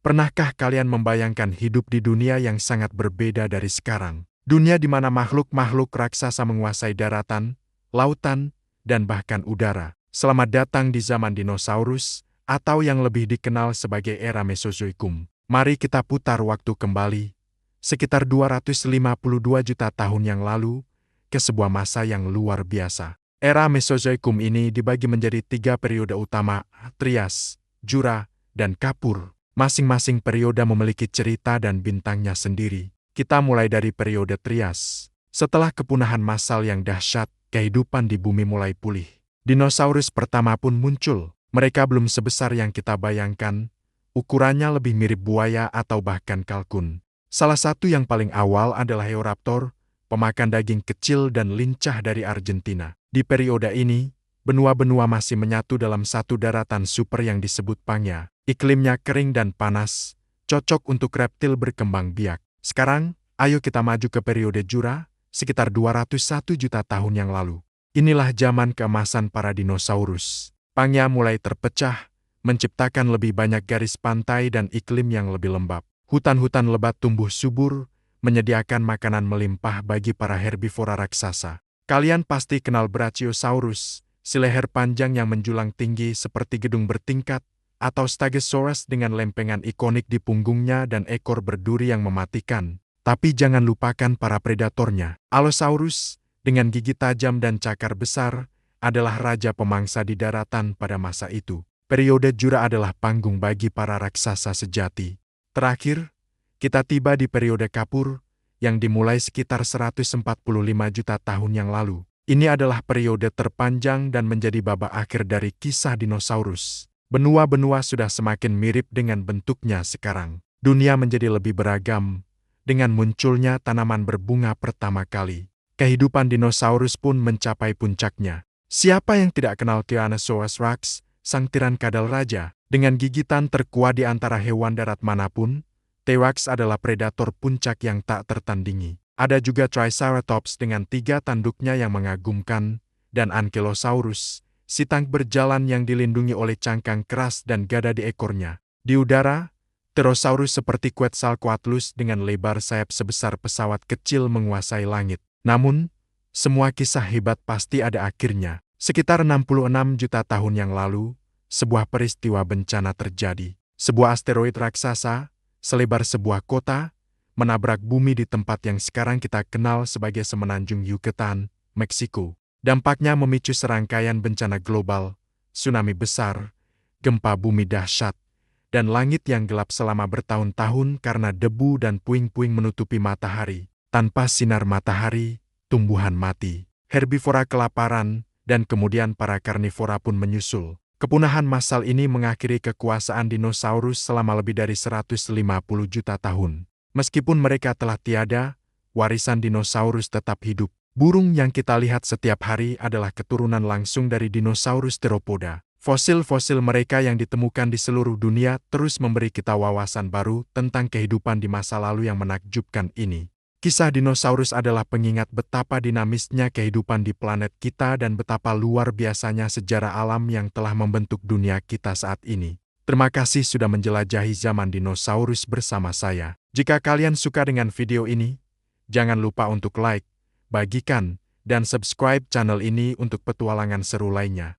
Pernahkah kalian membayangkan hidup di dunia yang sangat berbeda dari sekarang? Dunia di mana makhluk-makhluk raksasa menguasai daratan, lautan, dan bahkan udara. Selamat datang di zaman dinosaurus, atau yang lebih dikenal sebagai era Mesozoikum. Mari kita putar waktu kembali, sekitar 252 juta tahun yang lalu, ke sebuah masa yang luar biasa. Era Mesozoikum ini dibagi menjadi 3 periode utama, Trias, Jura, dan Kapur. Masing-masing periode memiliki cerita dan bintangnya sendiri. Kita mulai dari periode Trias. Setelah kepunahan massal yang dahsyat, kehidupan di bumi mulai pulih. Dinosaurus pertama pun muncul. Mereka belum sebesar yang kita bayangkan. Ukurannya lebih mirip buaya atau bahkan kalkun. Salah satu yang paling awal adalah Eoraptor, pemakan daging kecil dan lincah dari Argentina. Di periode ini, benua-benua masih menyatu dalam satu daratan super yang disebut Pangaea. Iklimnya kering dan panas, cocok untuk reptil berkembang biak. Sekarang, ayo kita maju ke periode Jura, sekitar 201 juta tahun yang lalu. Inilah zaman keemasan para dinosaurus. Pangaea mulai terpecah, menciptakan lebih banyak garis pantai dan iklim yang lebih lembab. Hutan-hutan lebat tumbuh subur, menyediakan makanan melimpah bagi para herbivora raksasa. Kalian pasti kenal Brachiosaurus, si leher panjang yang menjulang tinggi seperti gedung bertingkat, atau Stegosaurus dengan lempengan ikonik di punggungnya dan ekor berduri yang mematikan. Tapi jangan lupakan para predatornya. Allosaurus, dengan gigi tajam dan cakar besar, adalah raja pemangsa di daratan pada masa itu. Periode Jura adalah panggung bagi para raksasa sejati. Terakhir, kita tiba di periode Kapur, yang dimulai sekitar 145 juta tahun yang lalu. Ini adalah periode terpanjang dan menjadi babak akhir dari kisah dinosaurus. Benua-benua sudah semakin mirip dengan bentuknya sekarang. Dunia menjadi lebih beragam, dengan munculnya tanaman berbunga pertama kali. Kehidupan dinosaurus pun mencapai puncaknya. Siapa yang tidak kenal Tyrannosaurus Rex, sang tiran kadal raja? Dengan gigitan terkuat di antara hewan darat manapun, T-Rex adalah predator puncak yang tak tertandingi. Ada juga Triceratops dengan 3 tanduknya yang mengagumkan, dan Ankylosaurus, si tank berjalan yang dilindungi oleh cangkang keras dan gada di ekornya. Di udara, Pterosaurus seperti Quetzalcoatlus dengan lebar sayap sebesar pesawat kecil menguasai langit. Namun, semua kisah hebat pasti ada akhirnya. Sekitar 66 juta tahun yang lalu, sebuah peristiwa bencana terjadi. Sebuah asteroid raksasa, selebar sebuah kota, menabrak bumi di tempat yang sekarang kita kenal sebagai Semenanjung Yucatan, Meksiko. Dampaknya memicu serangkaian bencana global, tsunami besar, gempa bumi dahsyat, dan langit yang gelap selama bertahun-tahun karena debu dan puing-puing menutupi matahari. Tanpa sinar matahari, tumbuhan mati, herbivora kelaparan, dan kemudian para karnivora pun menyusul. Kepunahan massal ini mengakhiri kekuasaan dinosaurus selama lebih dari 150 juta tahun. Meskipun mereka telah tiada, warisan dinosaurus tetap hidup. Burung yang kita lihat setiap hari adalah keturunan langsung dari dinosaurus theropoda. Fosil-fosil mereka yang ditemukan di seluruh dunia terus memberi kita wawasan baru tentang kehidupan di masa lalu yang menakjubkan ini. Kisah dinosaurus adalah pengingat betapa dinamisnya kehidupan di planet kita dan betapa luar biasanya sejarah alam yang telah membentuk dunia kita saat ini. Terima kasih sudah menjelajahi zaman dinosaurus bersama saya. Jika kalian suka dengan video ini, jangan lupa untuk like, bagikan, dan subscribe channel ini untuk petualangan seru lainnya.